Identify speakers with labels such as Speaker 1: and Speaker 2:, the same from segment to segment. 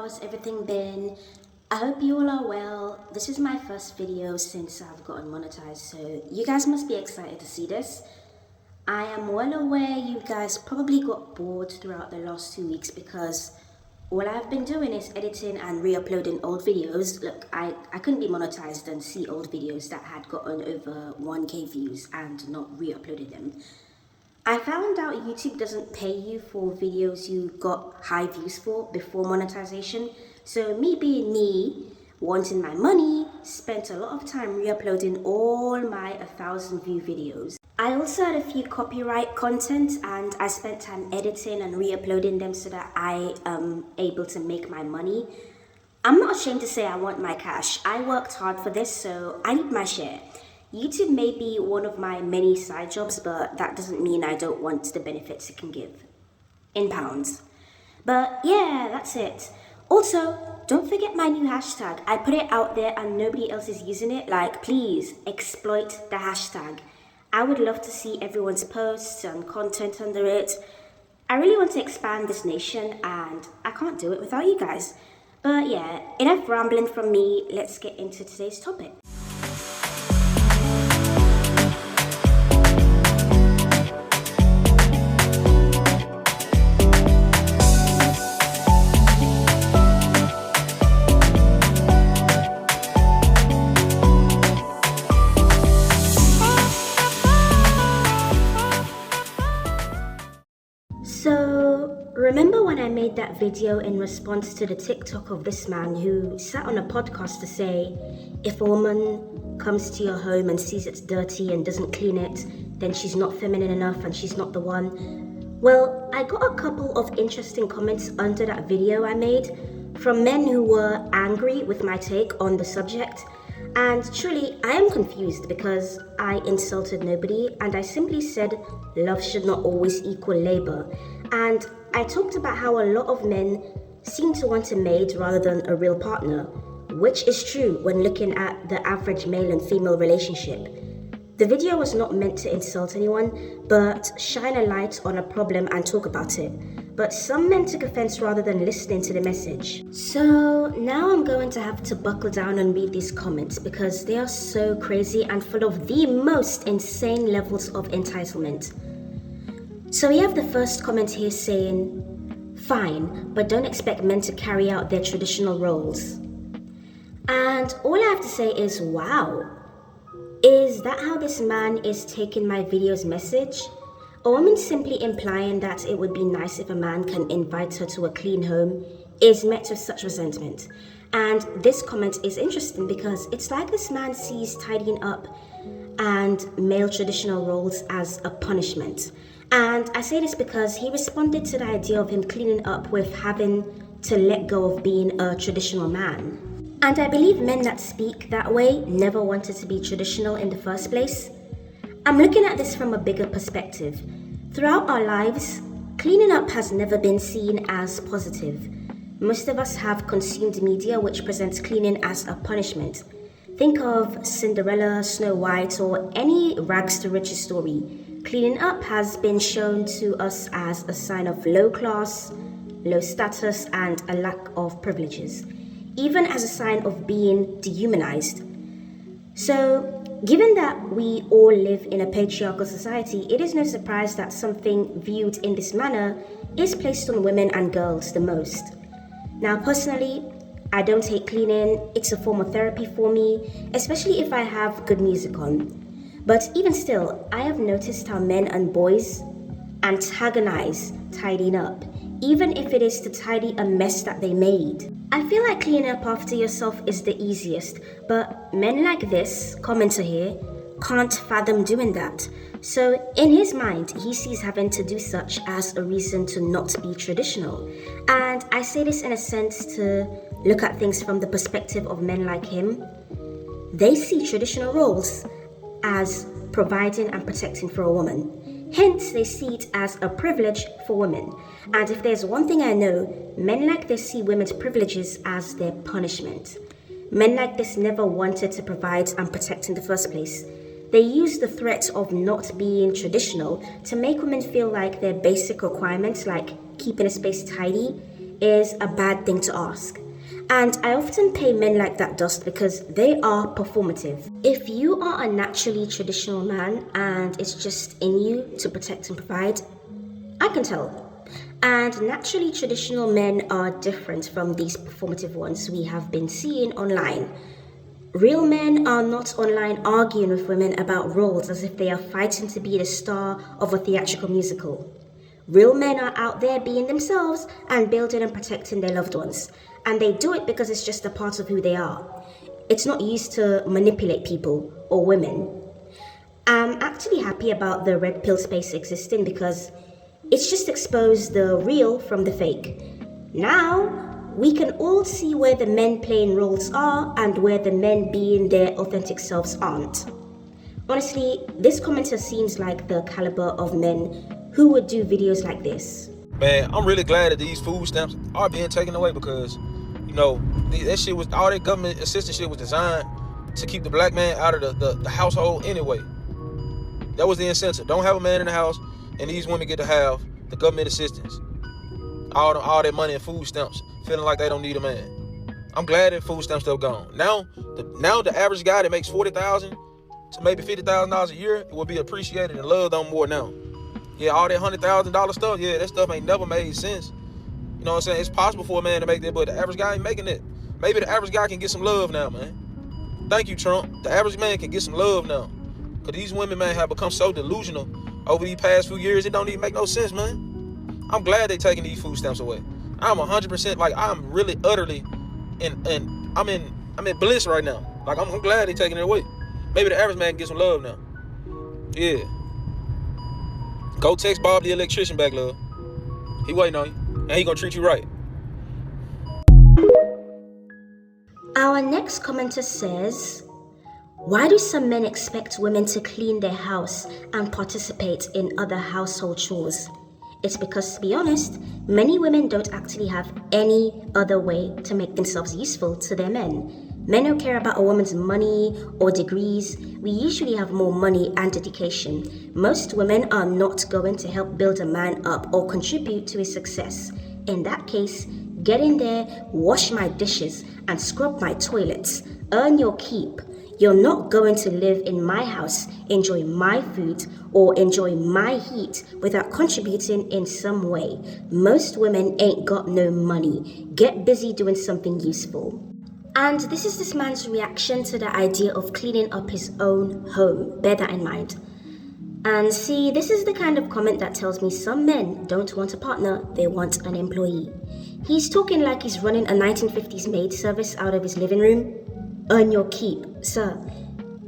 Speaker 1: how's everything been? I hope you all are well. This is my first video since I've gotten monetized, so you guys must be excited to see this. I am well aware you guys probably got bored throughout the last 2 weeks because all I've been doing is editing and re-uploading old videos. Look, I couldn't be monetized and see old videos that had gotten over 1k views and not re-uploaded them. I found out YouTube doesn't pay you for videos you got high views for before monetization. So me being me, wanting my money, spent a lot of time re-uploading all my 1,000 view videos. I also had a few copyright content and I spent time editing and re-uploading them so that I am able to make my money. I'm not ashamed to say I want my cash. I worked hard for this, so I need my share. YouTube may be one of my many side jobs, but that doesn't mean I don't want the benefits it can give. In pounds. But yeah, that's it. Also, don't forget my new hashtag. I put it out there and nobody else is using it. Like, please exploit the hashtag. I would love to see everyone's posts and content under it. I really want to expand this nation and I can't do it without you guys. But yeah, enough rambling from me. Let's get into today's topic. So, remember when I made that video in response to the TikTok of this man who sat on a podcast to say, if a woman comes to your home and sees it's dirty and doesn't clean it, then she's not feminine enough and she's not the one? Well, I got a couple of interesting comments under that video I made from men who were angry with my take on the subject. And truly, I am confused because I insulted nobody and I simply said love should not always equal labor. And I talked about how a lot of men seem to want a maid rather than a real partner, which is true when looking at the average male and female relationship. The video was not meant to insult anyone, but shine a light on a problem and talk about it. But some men took offense rather than listening to the message. So now I'm going to have to buckle down and read these comments because they are so crazy and full of the most insane levels of entitlement. So we have the first comment here saying, fine, but don't expect men to carry out their traditional roles. And all I have to say is, wow. Is that how this man is taking my video's message? A woman simply implying that it would be nice if a man can invite her to a clean home is met with such resentment. And this comment is interesting because it's like this man sees tidying up and male traditional roles as a punishment. And I say this because he responded to the idea of him cleaning up with having to let go of being a traditional man. And I believe men that speak that way never wanted to be traditional in the first place. I'm looking at this from a bigger perspective. Throughout our lives, cleaning up has never been seen as positive. Most of us have consumed media which presents cleaning as a punishment. Think of Cinderella, Snow White, or any rags to riches story. Cleaning up has been shown to us as a sign of low class, low status, and a lack of privileges, even as a sign of being dehumanized. So, given that we all live in a patriarchal society, it is no surprise that something viewed in this manner is placed on women and girls the most. Now, personally, I don't hate cleaning. It's a form of therapy for me, especially if I have good music on. But even still, I have noticed how men and boys antagonize tidying up, even if it is to tidy a mess that they made. I feel like cleaning up after yourself is the easiest, but men like this commenter here can't fathom doing that. So in his mind, he sees having to do such as a reason to not be traditional. And I say this in a sense to look at things from the perspective of men like him. They see traditional roles as providing and protecting for a woman. Hence, they see it as a privilege for women. And if there's one thing I know, men like this see women's privileges as their punishment. Men like this never wanted to provide and protect in the first place. They use the threat of not being traditional to make women feel like their basic requirements, like keeping a space tidy, is a bad thing to ask. And I often pay men like that dust because they are performative. If you are a naturally traditional man and it's just in you to protect and provide, I can tell. And naturally traditional men are different from these performative ones we have been seeing online. Real men are not online arguing with women about roles as if they are fighting to be the star of a theatrical musical. Real men are out there being themselves and building and protecting their loved ones. And they do it because it's just a part of who they are. It's not used to manipulate people or women. I'm actually happy about the red pill space existing because it's just exposed the real from the fake. Now, we can all see where the men playing roles are and where the men being their authentic selves aren't. Honestly, this commenter seems like the caliber of men who would do videos like this.
Speaker 2: Man, I'm really glad that these food stamps are being taken away because, that shit was, all that government assistance shit was designed to keep the black man out of the household anyway. That was the incentive. Don't have a man in the house, and these women get to have the government assistance. All that money in food stamps, feeling like they don't need a man. I'm glad that food stamps still gone. Now the average guy that makes $40,000 to maybe $50,000 a year will be appreciated and loved on more now. Yeah, all that $100,000 stuff, yeah, that stuff ain't never made sense. You know what I'm saying? It's possible for a man to make that, but the average guy ain't making it. Maybe the average guy can get some love now, man. Thank you, Trump. The average man can get some love now. Because these women, man, have become so delusional over these past few years, it don't even make no sense, man. I'm glad they taking these food stamps away. I'm 100%, I'm really utterly I'm in bliss right now. I'm glad they taking it away. Maybe the average man can get some love now. Yeah. Go text Bob the electrician back, love. He waiting on you, and he gonna treat you right.
Speaker 1: Our next commenter says, why do some men expect women to clean their house and participate in other household chores? It's because, to be honest, many women don't actually have any other way to make themselves useful to their men. Men don't care about a woman's money or degrees. We usually have more money and dedication. Most women are not going to help build a man up or contribute to his success. In that case, get in there, wash my dishes, and scrub my toilets. Earn your keep. You're not going to live in my house, enjoy my food, or enjoy my heat without contributing in some way. Most women ain't got no money. Get busy doing something useful. And this is this man's reaction to the idea of cleaning up his own home. Bear that in mind. And see, this is the kind of comment that tells me some men don't want a partner, they want an employee. He's talking like he's running a 1950s maid service out of his living room. Earn your keep, sir.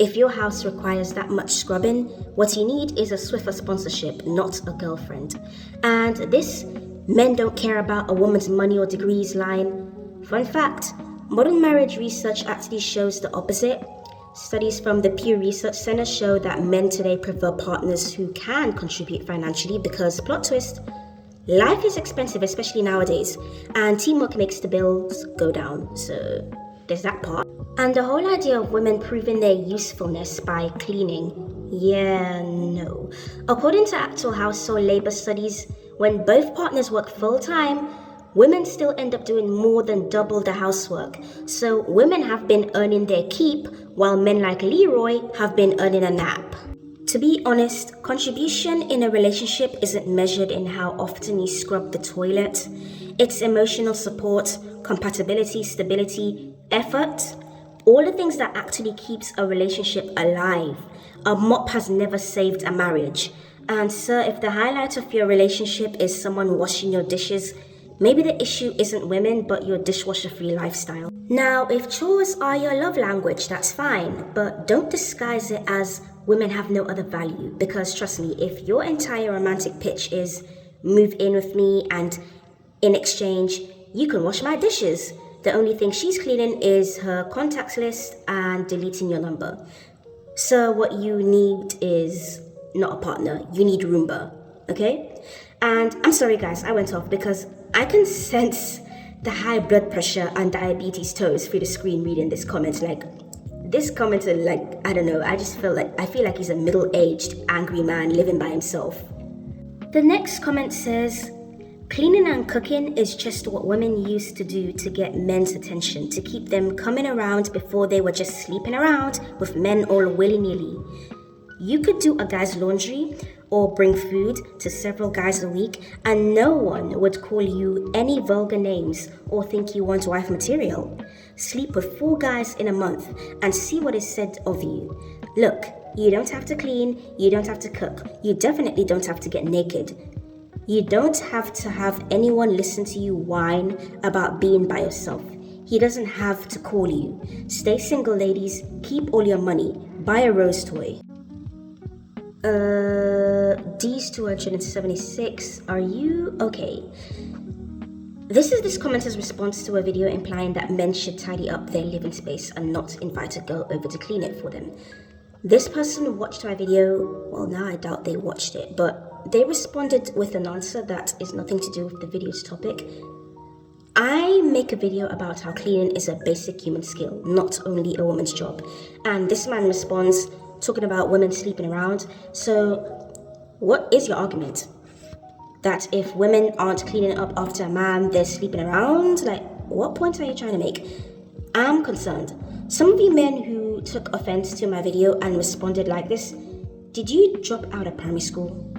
Speaker 1: If your house requires that much scrubbing, what you need is a Swiffer sponsorship, not a girlfriend. And this men don't care about a woman's money or degrees line. Fun fact, modern marriage research actually shows the opposite. Studies from the Pew Research Center show that men today prefer partners who can contribute financially because, plot twist, life is expensive, especially nowadays, and teamwork makes the bills go down. So there's that part. And the whole idea of women proving their usefulness by cleaning, yeah, no. According to actual household labor studies, when both partners work full-time, women still end up doing more than double the housework. So women have been earning their keep, while men like Leroy have been earning a nap. To be honest, contribution in a relationship isn't measured in how often you scrub the toilet. It's emotional support, compatibility, stability, effort, all the things that actually keeps a relationship alive. A mop has never saved a marriage. And sir, if the highlight of your relationship is someone washing your dishes, maybe the issue isn't women, but your dishwasher-free lifestyle. Now, if chores are your love language, that's fine, but don't disguise it as women have no other value. Because trust me, if your entire romantic pitch is move in with me and in exchange, you can wash my dishes, the only thing she's cleaning is her contacts list and deleting your number. So what you need is not a partner, you need Roomba, okay? And I'm sorry guys, I went off because I can sense the high blood pressure and diabetes toes through the screen reading this comment. This commenter, I don't know, I feel like he's a middle-aged, angry man living by himself. The next comment says, Cleaning and cooking is just what women used to do to get men's attention, to keep them coming around before they were just sleeping around with men all willy-nilly. You could do a guy's laundry or bring food to several guys a week and no one would call you any vulgar names or think you want wife material. Sleep with 4 guys in a month and see what is said of you. Look, you don't have to clean, you don't have to cook, you definitely don't have to get naked. You don't have to have anyone listen to you whine about being by yourself. He doesn't have to call you. Stay single, ladies, keep all your money, buy a rose toy. D's 276, are you okay? This is this commenter's response to a video implying that men should tidy up their living space and not invite a girl over to clean it for them. This person watched my video, well now I doubt they watched it, but they responded with an answer that is nothing to do with the video's topic. I make a video about how cleaning is a basic human skill, not only a woman's job. And this man responds, talking about women sleeping around. So, what is your argument? That if women aren't cleaning up after a man, they're sleeping around? Like, what point are you trying to make? I'm concerned. Some of you men who took offense to my video and responded like this, did you drop out of primary school?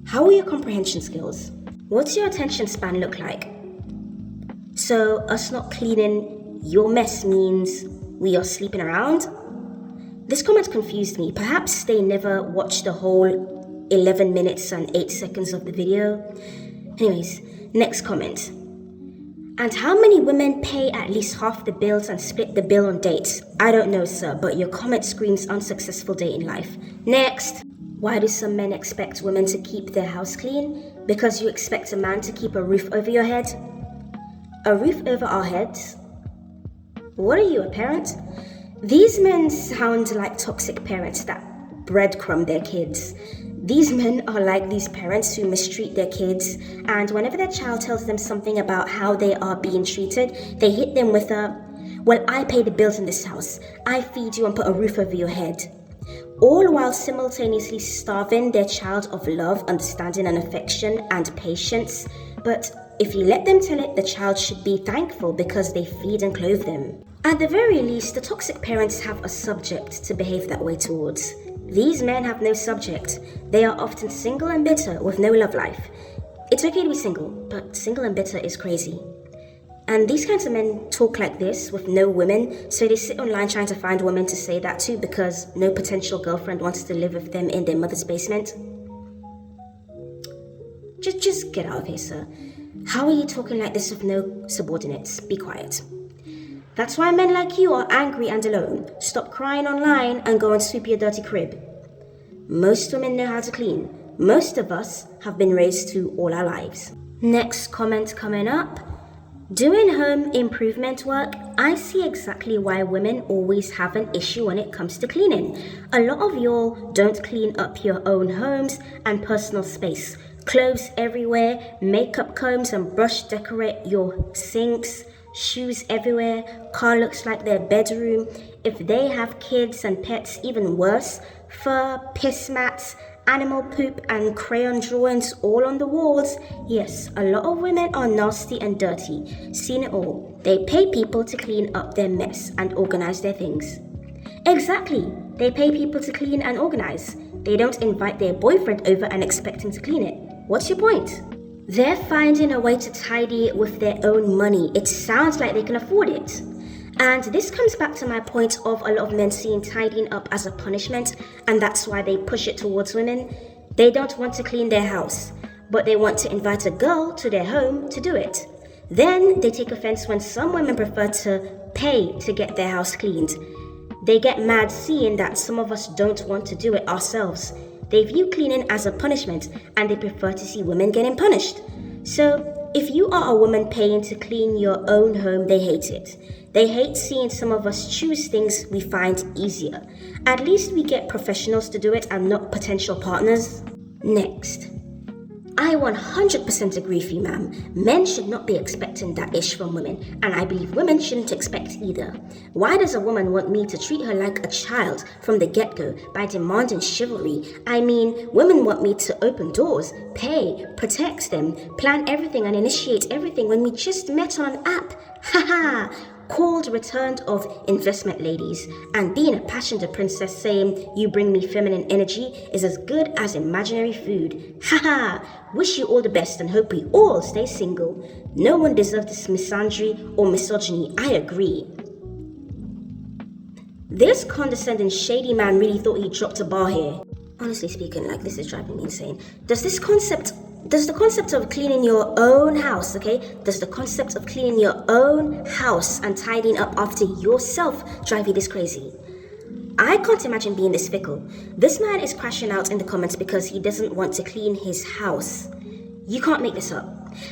Speaker 1: How are your comprehension skills? What's your attention span look like? So, us not cleaning your mess means we are sleeping around? This comment confused me. Perhaps they never watched the whole 11 minutes and 8 seconds of the video. Anyways, next comment. And how many women pay at least half the bills and split the bill on dates? I don't know, sir, but your comment screams unsuccessful dating life. Next. Why do some men expect women to keep their house clean? Because you expect a man to keep a roof over your head? A roof over our heads? What are you, a parent? These men sound like toxic parents that breadcrumb their kids. These men are like these parents who mistreat their kids, and whenever their child tells them something about how they are being treated, they hit them with a, well, I pay the bills in this house, I feed you and put a roof over your head. All while simultaneously starving their child of love, understanding and affection and patience. But if you let them tell it, the child should be thankful because they feed and clothe them. At the very least, the toxic parents have a subject to behave that way towards. These men have no subject. They are often single and bitter with no love life. It's okay to be single, but single and bitter is crazy. And these kinds of men talk like this with no women, so they sit online trying to find women to say that to because no potential girlfriend wants to live with them in their mother's basement. Just get out of here, sir. How are you talking like this with no subordinates? Be quiet. That's why men like you are angry and alone. Stop crying online and go and sweep your dirty crib. Most women know how to clean. Most of us have been raised to all our lives. Next comment coming up. Doing home improvement work, I see exactly why women always have an issue when it comes to cleaning. A lot of y'all don't clean up your own homes and personal space. Clothes everywhere, makeup combs and brush decorate your sinks. Shoes everywhere, car looks like their bedroom. If they have kids and pets, even worse. Fur, piss mats, animal poop and crayon drawings all on the walls. Yes, a lot of women are nasty and dirty. Seen it all. They pay people to clean up their mess and organize their things. Exactly. They pay people to clean and organize. They don't invite their boyfriend over and expect him to clean it. What's your point? They're finding a way to tidy with their own money. It sounds like they can afford it. And this comes back to my point of a lot of men seeing tidying up as a punishment, and that's why they push it towards women. They don't want to clean their house, but they want to invite a girl to their home to do it. Then they take offense when some women prefer to pay to get their house cleaned. They get mad seeing that some of us don't want to do it ourselves. They view cleaning as a punishment, and they prefer to see women getting punished. So, if you are a woman paying to clean your own home, they hate it. They hate seeing some of us choose things we find easier. At least we get professionals to do it and not potential partners. Next. I 100% agree with you, ma'am. Men should not be expecting that ish from women, and I believe women shouldn't expect either. Why does a woman want me to treat her like a child from the get-go by demanding chivalry? I mean, women want me to open doors, pay, protect them, plan everything and initiate everything when we just met on an app. Haha! Called Return of Investment Ladies, and being a passenger princess saying you bring me feminine energy is as good as imaginary food. Haha! Wish you all the best and hope we all stay single. No one deserves this misandry or misogyny, I agree. This condescending shady man really thought he dropped a bar here. Honestly speaking, like, this is driving me insane. Does the concept of cleaning your own house, does the concept of cleaning your own house and tidying up after yourself drive you this crazy? I can't imagine being this fickle. This man is crashing out in the comments because he doesn't want to clean his house. You can't make this up.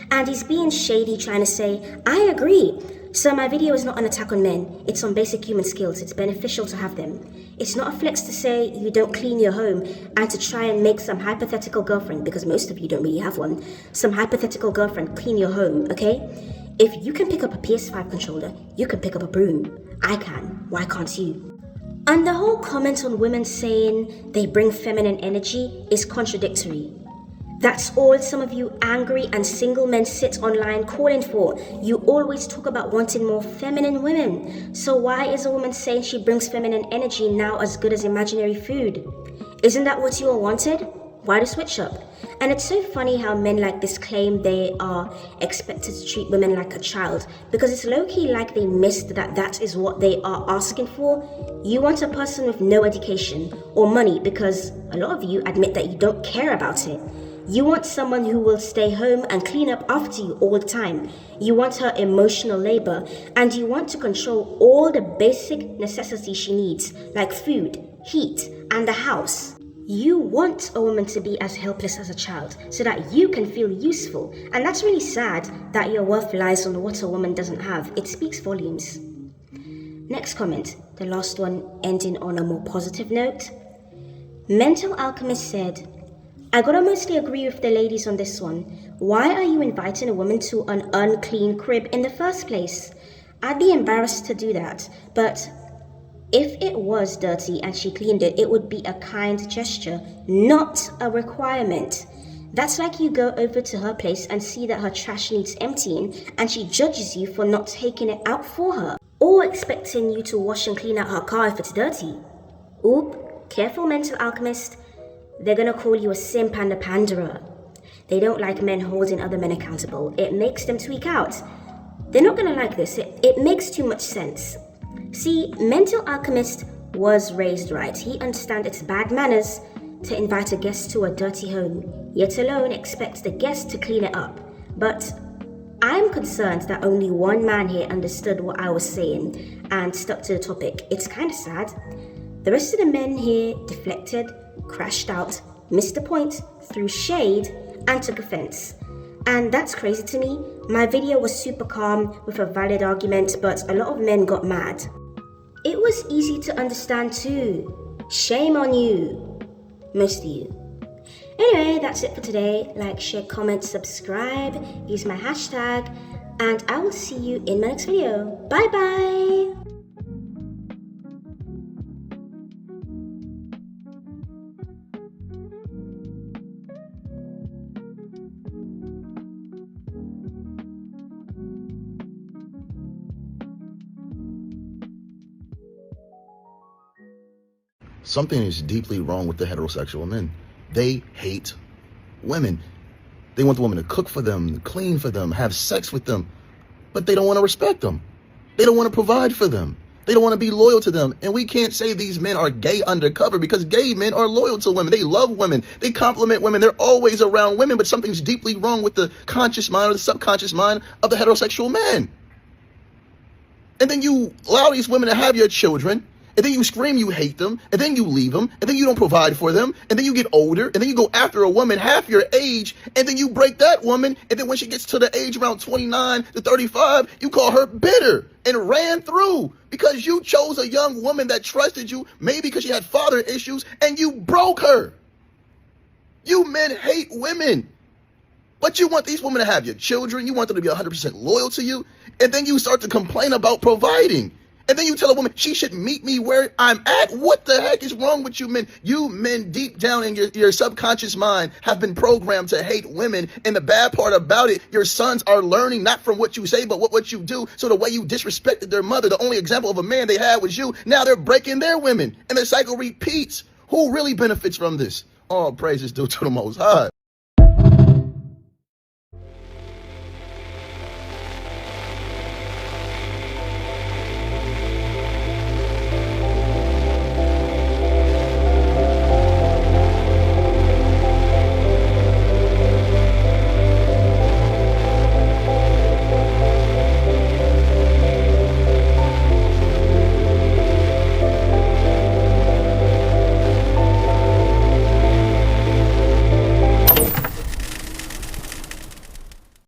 Speaker 1: And he's being shady, trying to say, I agree. So my video is not an attack on men. It's on basic human skills. It's beneficial to have them. It's not a flex to say you don't clean your home and to try and make some hypothetical girlfriend, because most of you don't really have one, some hypothetical girlfriend clean your home, okay? If you can pick up a PS5 controller, you can pick up a broom. I can. Why can't you? And the whole comment on women saying they bring feminine energy is contradictory. That's all some of you angry and single men sit online calling for. You always talk about wanting more feminine women. So why is a woman saying she brings feminine energy now as good as imaginary food? Isn't that what you all wanted? Why the switch up? And it's so funny how men like this claim they are expected to treat women like a child, because it's low-key like they missed that is what they are asking for. You want a person with no education or money because a lot of you admit that you don't care about it. You want someone who will stay home and clean up after you all the time. You want her emotional labor, and you want to control all the basic necessities she needs, like food, heat, and the house. You want a woman to be as helpless as a child so that you can feel useful. And that's really sad that your worth lies on what a woman doesn't have. It speaks volumes. Next comment, the last one ending on a more positive note. Mental Alchemist said, I gotta mostly agree with the ladies on this one. Why are you inviting a woman to an unclean crib in the first place? I'd be embarrassed to do that, but if it was dirty and she cleaned it, it would be a kind gesture, not a requirement. That's like you go over to her place and see that her trash needs emptying and she judges you for not taking it out for her, or expecting you to wash and clean out her car if it's dirty. Oop, careful, Mental Alchemist. They're gonna call you a simp and a panderer. They don't like men holding other men accountable. It makes them tweak out. They're not gonna like this. It makes too much sense. See, Mental Alchemist was raised right. He understands it's bad manners to invite a guest to a dirty home, yet alone expects the guest to clean it up. But I'm concerned that only one man here understood what I was saying and stuck to the topic. It's kind of sad. The rest of the men here deflected, crashed out, missed the point, threw shade, and took offense. And that's crazy to me. My video was super calm with a valid argument, but a lot of men got mad. It was easy to understand too. Shame on you. Most of you. Anyway, that's it for today. Like, share, comment, subscribe, use my hashtag, and I will see you in my next video. Bye bye!
Speaker 3: Something is deeply wrong with the heterosexual men. They hate women. They want the woman to cook for them, clean for them, have sex with them, but they don't want to respect them. They don't want to provide for them. They don't want to be loyal to them. And we can't say these men are gay undercover, because gay men are loyal to women. They love women. They compliment women. They're always around women, but something's deeply wrong with the conscious mind or the subconscious mind of the heterosexual man. And then you allow these women to have your children, and then you scream you hate them, and then you leave them, and then you don't provide for them, and then you get older, and then you go after a woman half your age, and then you break that woman, and then when she gets to the age around 29 to 35, you call her bitter and ran through because you chose a young woman that trusted you, maybe because she had father issues, and you broke her. You men hate women. But you want these women to have your children. You want them to be 100% loyal to you. And then you start to complain about providing. And then you tell a woman she should meet me where I'm at. What the heck is wrong with you men? You men deep down in your subconscious mind have been programmed to hate women. And the bad part about it, your sons are learning not from what you say, but what you do. So the way you disrespected their mother, the only example of a man they had was you. Now they're breaking their women. And the cycle repeats. Who really benefits from this? All praises due to the Most High.